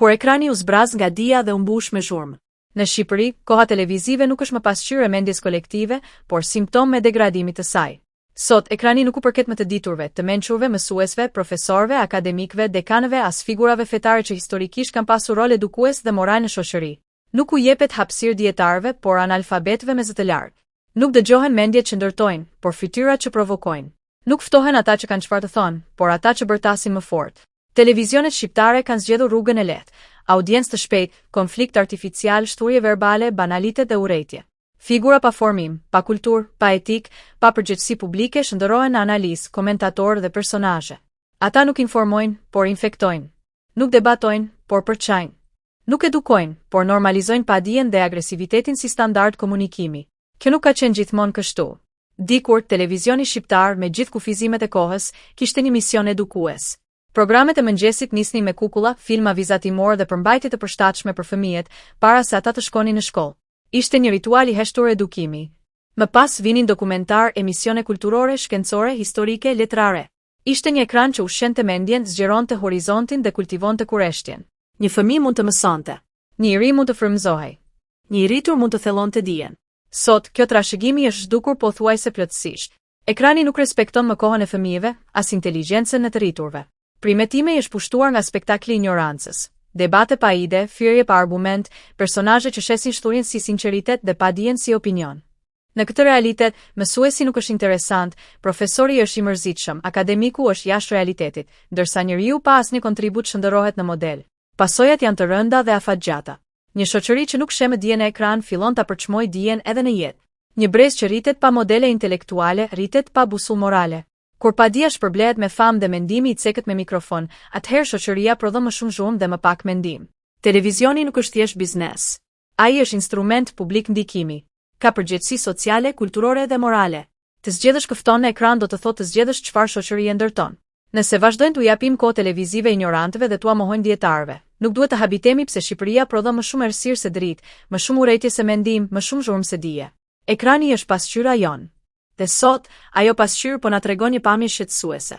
kur ekrani u zbraz nga dia dhe u mbush me zhurmë. Në Shqipëri, koha televizive nuk është më pasqyrë e mendjes kolektive, por simptom me degradimit të saj. Sot, ekrani nuk u përket më të diturve, të mençurve, mësuesve, profesorëve, akademikëve, dekanëve, as figurave fetare që historikisht kanë pasur rol edukues dhe moral në shoqëri. Nuk u jepet hapësirë dietarëve, por analfabetëve me zë të lartë. Nuk dëgjohen mendjet që ndërtojnë, por fytyrat që provokojnë. Nuk ftohen ata që kanë çfarë të thonë, por ata që bërtasin më fort. Televizionet shqiptare kanë zgjedhur rrugën e lehtë, audiencë të shpejtë, konflikt artificial, shturje verbale, banalitet dhe urrejtje. Figura pa formim, pa kulturë, pa etik, pa përgjegjësi publike shndërrohen në analizë, komentatorë dhe personazhe. Ata nuk informojnë, por infektojnë. Nuk debatojnë, por përçajnë. Nuk edukojnë, por normalizojnë padijen dhe agresivitetin si standard komunikimi. Kjo nuk ka qenë gjithmonë kështu. Dikur, televizioni shqiptar me gjithë kufizimet e kohës kishte një mision edukues. Programet e mëngjesit nisnin me kukulla, filma vizatimor dhe përmbajtje të përshtatshme për fëmijët, para se ata të shkonin në shkollë. Ishte një ritual i heshtur edukimi. Më pas vinin dokumentar, emisione kulturore, shkencore, historike, letrare. Ishte një ekran që ushqente mendjen, zgjeronte horizontin dhe kultivonte kureshtjen. Një fëmijë mund të mësonte. Një i ri mund të frymëzohej. Një i rritur mund të thellonte dijen. Sot, kjo trashëgimi është zhdukur pothuajse plotësisht. Ekrani nuk respekton më kohën e fëmijëve, as inteligjencën e të rriturve. Primetime është pushtuar nga spektakli i ignorancës. Debate pa ide, firje pa argument, personazhe që shesin shturjen si sinqeritet dhe padijen si opinion. Në këtë realitet, mësuesi nuk është interesant, profesori është i mërzitshëm, akademiku është jashtë realitetit, ndërsa njeriu pa asnjë kontribut shndërrohet në model. Pasojat janë të rënda dhe afatgjata. Një shoqëri që nuk sheh dijen e ekran fillon ta përçmojë dijen edhe në jetë. Një brez që rritet pa modele intelektuale, rritet pa busull morale. Kur padia shpërblehet me famë dhe mendimi i cekët me mikrofon, atëherë shoqëria prodhon më shumë zhurmë dhe më pak mendim. Televizioni nuk është thjesht biznes. Ai është instrument publik ndikimi. Ka përgjegjësi sociale, kulturore dhe morale. Të zgjedhësh këfton në ekran do të thotë të zgjedhësh çfarë shoqërie ndërton. Nëse vazhdojnë t'u japim kohë televizive ignorantëve dhe t'u mohojnë dietarëve, nuk duhet të habitemi pse Shqipëria prodhon më shumë errësirë se dritë, më shumë urrejtje se mendim, më shumë zhurmë se dije. Ekrani është pasqyra jonë. Dhe sot, ajo pasqyrë po na tregon një pamje shqetësuese.